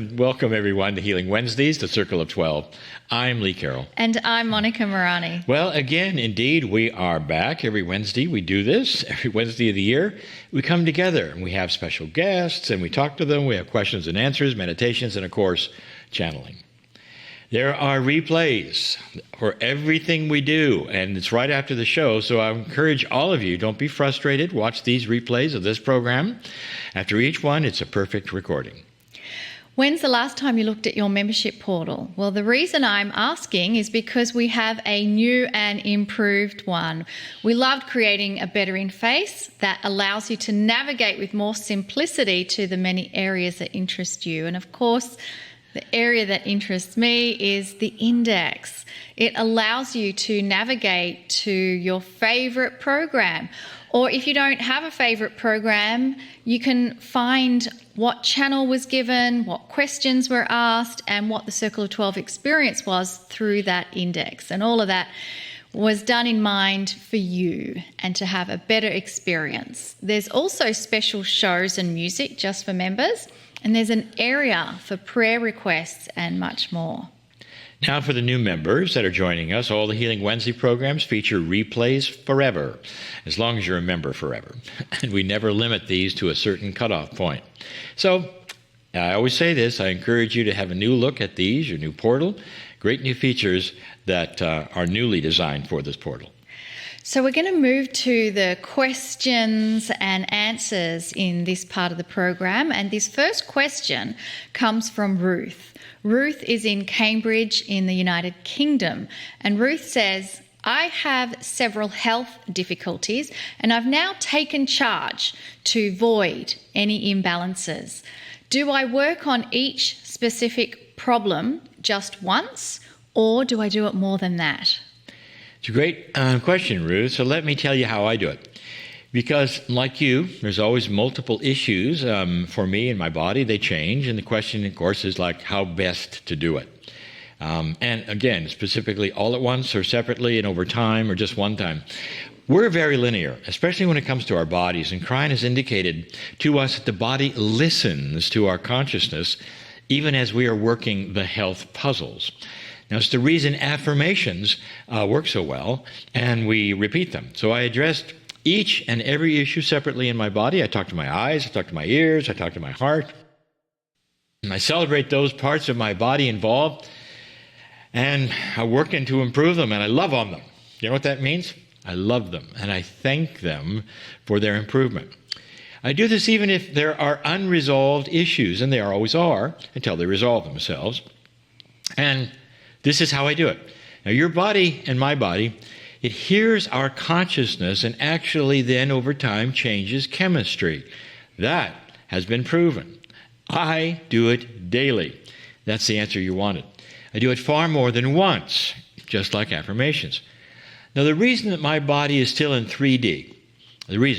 Welcome, everyone, to Healing Wednesdays, the Circle of 12. I'm Lee Caroll. And I'm Monica Morani. Well, again, indeed, we are back. Every Wednesday we do this. Every Wednesday of the year, we come together and we have special guests and we talk to them. We have questions and answers, meditations, and, of course, channeling. There are replays for everything we do, and it's right after the show, so I encourage all of you, don't be frustrated. Watch these replays of this program. After each one, it's a perfect recording. When's the last time you looked at your membership portal? Well, the reason I'm asking is because we have a new and improved one. We loved creating a better interface that allows you to navigate with more simplicity to the many areas that interest you. And of course, the area that interests me is the index. It allows you to navigate to your favorite program. Or if you don't have a favorite program, you can find what channel was given, what questions were asked, and what the Circle of 12 experience was through that index. And all of that was done in mind for you and to have a better experience. There's also special shows and music just for members, and there's an area for prayer requests and much more. Now, for the new members that are joining us, all the Healing Wednesday programs feature replays forever, as long as you're a member forever. And we never limit these to a certain cutoff point. So, I always say this, I encourage you to have a new look at these, your new portal. Great new features that are newly designed for this portal. So we're going to move to the questions and answers in this part of the program. And this first question comes from Ruth. Ruth is in Cambridge in the United Kingdom. And Ruth says, I have several health difficulties and I've now taken charge to void any imbalances. Do I work on each specific problem just once, or do I do it more than that? It's a great question, Ruth. So let me tell you how I do it. Because, like you, there's always multiple issues for me and my body. They change. And the question, of course, is like how best to do it. And again, specifically all at once or separately and over time or just one time. We're very linear, especially when it comes to our bodies. And Kryon has indicated to us that the body listens to our consciousness even as we are working the health puzzles. Now, it's the reason affirmations work so well, and we repeat them. So I addressed each and every issue separately in my body. I talk to my eyes, I talk to my ears, I talk to my heart. And I celebrate those parts of my body involved, and I work in to improve them, and I love on them. You know what that means? I love them, and I thank them for their improvement. I do this even if there are unresolved issues, and there always are, until they resolve themselves. And this is how I do it. Now, your body and my body, it hears our consciousness and actually then over time changes chemistry. That has been proven. I do it daily. That's the answer you wanted. I do it far more than once, just like affirmations. Now, the reason that my body is still in 3D,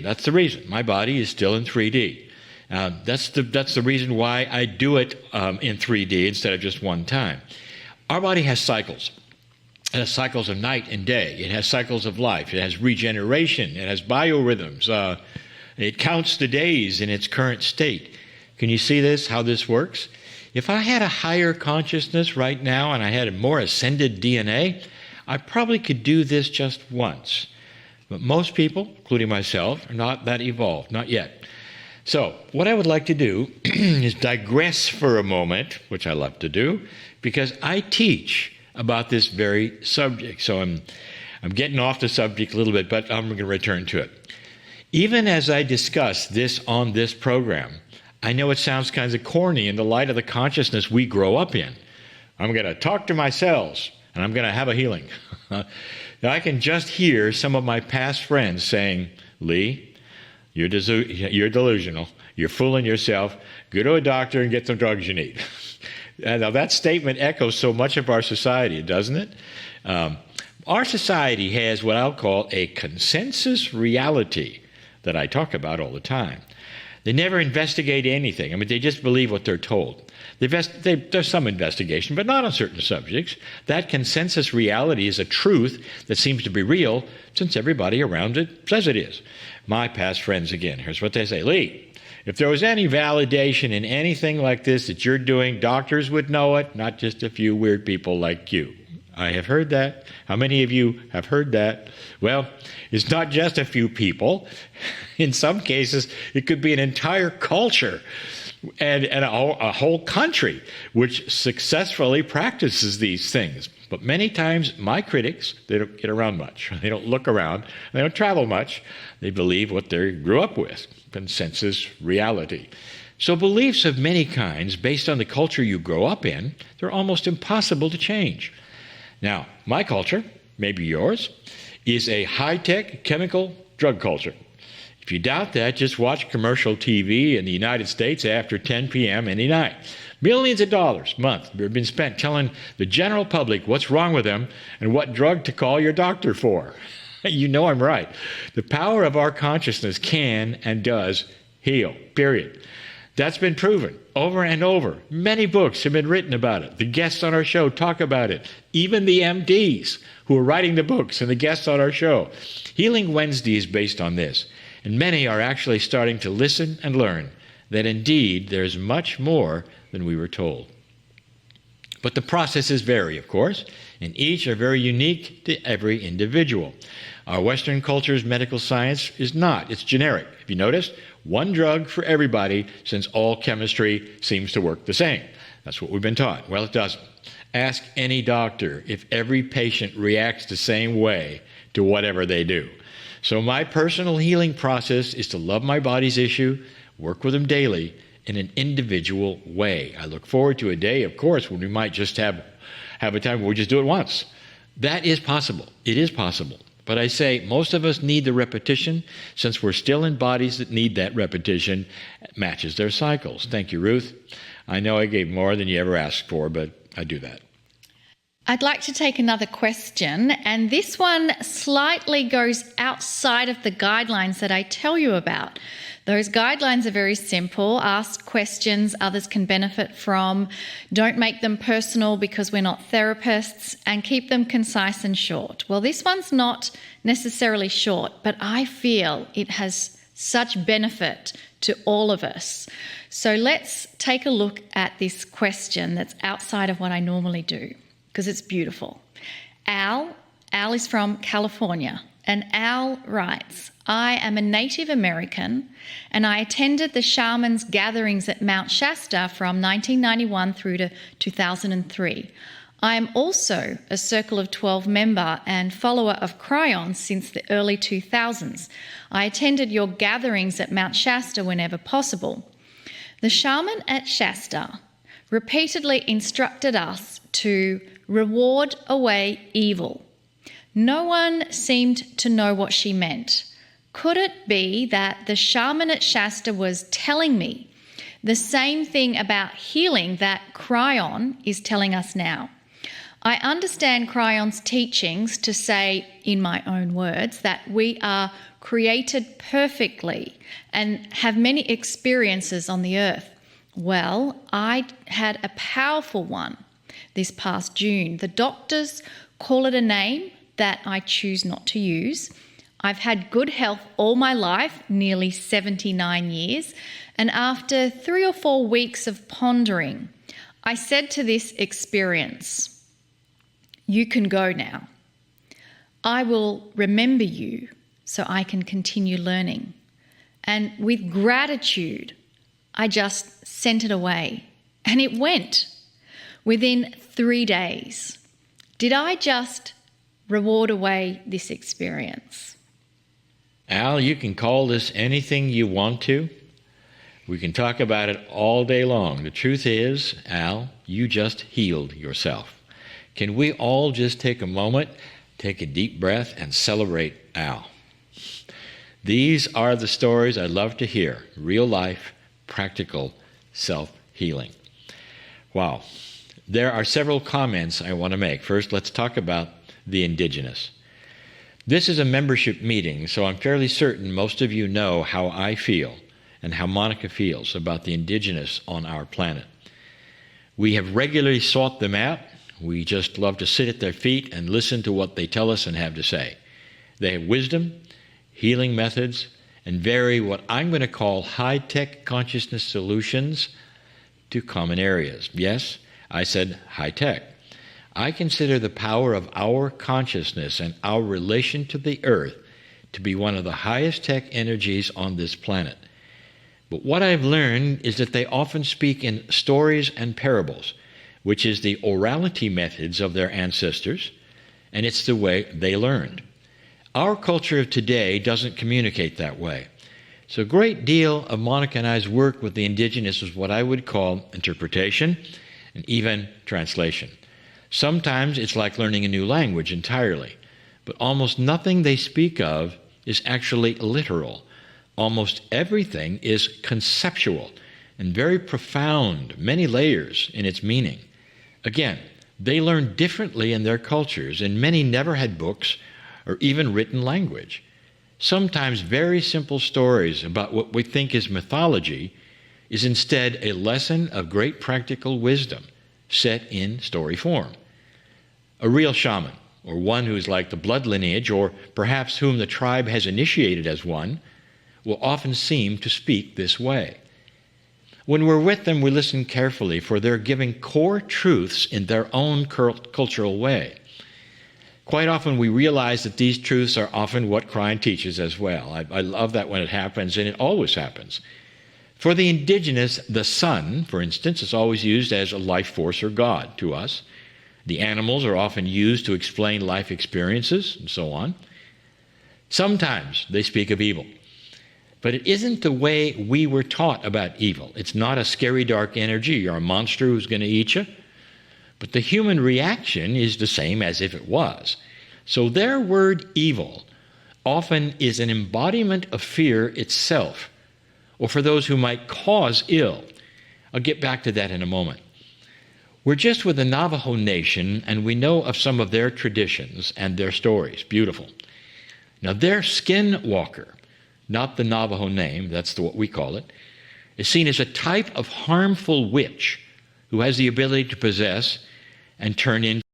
that's the reason. My body is still in 3D. That's the reason why I do it in 3D instead of just one time. Our body has cycles. It has cycles of night and day. It has cycles of life. It has regeneration. It has biorhythms. It counts the days in its current state. Can you see this, how this works? If I had a higher consciousness right now and I had a more ascended DNA, I probably could do this just once. But most people, including myself, are not that evolved, not yet. So what I would like to do is digress for a moment, which I love to do, because I teach about this very subject. So I'm getting off the subject a little bit, but I'm going to return to it. Even as I discuss this on this program, I know it sounds kind of corny in the light of the consciousness we grow up in. I'm going to talk to my cells, and I'm going to have a healing. Now, I can just hear some of my past friends saying, Lee, you're delusional. You're fooling yourself. Go to a doctor and get some drugs you need. Now, that statement echoes so much of our society, doesn't it? Our society has what I'll call a consensus reality that I talk about all the time. They never investigate anything. I mean, they just believe what they're told. There's some investigation, but not on certain subjects. That consensus reality is a truth that seems to be real since everybody around it says it is. My past friends, again, here's what they say. Lee, If there was any validation in anything like this that you're doing, doctors would know it, not just a few weird people like you. I have heard that. How many of you have heard that? Well, it's not just a few people. In some cases, it could be an entire culture and a whole country which successfully practices these things. But many times, my critics, they don't get around much. They don't look around. They don't travel much. They believe what they grew up with, consensus reality. So beliefs of many kinds, based on the culture you grow up in, they're almost impossible to change. Now, my culture, maybe yours, is a high-tech chemical drug culture. If you doubt that, just watch commercial TV in the United States after 10 p.m. any night. Millions of dollars a month have been spent telling the general public what's wrong with them and what drug to call your doctor for. You know I'm right. The power of our consciousness can and does heal, period. That's been proven over and over. Many books have been written about it. The guests on our show talk about it. Even the MDs who are writing the books and the guests on our show. Healing Wednesday is based on this. And many are actually starting to listen and learn that indeed there's much more than we were told. But the processes vary, of course, and each are very unique to every individual. Our Western culture's medical science is not. It's generic. Have you noticed? One drug for everybody, since all chemistry seems to work the same. That's what we've been taught. Well, it doesn't. Ask any doctor if every patient reacts the same way to whatever they do. So my personal healing process is to love my body's issue, work with them daily in an individual way. I look forward to a day, of course, when we might just have a time where we just do it once. That is possible. It is possible. But I say most of us need the repetition, since we're still in bodies that need that repetition. It matches their cycles. Thank you, Ruth. I know I gave more than you ever asked for, but I do that. I'd like to take another question, and this one slightly goes outside of the guidelines that I tell you about. Those guidelines are very simple. Ask questions others can benefit from. Don't make them personal because we're not therapists, and keep them concise and short. Well, this one's not necessarily short, but I feel it has such benefit to all of us. So let's take a look at this question that's outside of what I normally do, because it's beautiful. Al is from California, and Al writes, I am a Native American, and I attended the Shaman's gatherings at Mount Shasta from 1991 through to 2003. I am also a Circle of 12 member and follower of Kryon since the early 2000s. I attended your gatherings at Mount Shasta whenever possible. The shaman at Shasta repeatedly instructed us to reward away evil. No one seemed to know what she meant. Could it be that the shaman at Shasta was telling me the same thing about healing that Kryon is telling us now? I understand Kryon's teachings to say, in my own words, that we are created perfectly and have many experiences on the earth. Well, I had a powerful one this past June. The doctors call it a name that I choose not to use. I've had good health all my life, nearly 79 years, and after 3 or 4 weeks of pondering, I said to this experience, you can go now. I will remember you so I can continue learning. And with gratitude, I just sent it away, and it went within 3 days. Did I just reward away this experience? Al, you can call this anything you want to. We can talk about it all day long. The truth is, Al, you just healed yourself. Can we all just take a moment, take a deep breath, and celebrate Al? These are the stories I love to hear. Real life, practical self-healing. Wow. There are several comments I want to make. First, let's talk about the Indigenous. This is a membership meeting, so I'm fairly certain most of you know how I feel and how Monica feels about the Indigenous on our planet. We have regularly sought them out. We just love to sit at their feet and listen to what they tell us and have to say. They have wisdom, healing methods, and vary what I'm going to call high-tech consciousness solutions to common areas. Yes, I said high-tech. I consider the power of our consciousness and our relation to the earth to be one of the highest tech energies on this planet. But what I've learned is that they often speak in stories and parables, which is the orality methods of their ancestors, and it's the way they learned. Our culture of today doesn't communicate that way. So a great deal of Monica and I's work with the Indigenous is what I would call interpretation and even translation. Sometimes it's like learning a new language entirely, but almost nothing they speak of is actually literal. Almost everything is conceptual and very profound, many layers in its meaning. Again, they learn differently in their cultures, and many never had books or even written language. Sometimes very simple stories about what we think is mythology is instead a lesson of great practical wisdom set in story form. A real shaman, or one who is like the blood lineage, or perhaps whom the tribe has initiated as one, will often seem to speak this way. When we're with them, we listen carefully, for they're giving core truths in their own cultural way. Quite often we realize that these truths are often what Kryon teaches as well. I love that when it happens, and it always happens. For the Indigenous, the sun, for instance, is always used as a life force or God to us. The animals are often used to explain life experiences, and so on. Sometimes they speak of evil. But it isn't the way we were taught about evil. It's not a scary dark energy or a monster who's going to eat you. But the human reaction is the same as if it was. So their word evil often is an embodiment of fear itself, or for those who might cause ill. I'll get back to that in a moment. We're just with the Navajo Nation, and we know of some of their traditions and their stories. Beautiful. Now, their skinwalker, not the Navajo name, that's what we call it, is seen as a type of harmful witch who has the ability to possess and turn into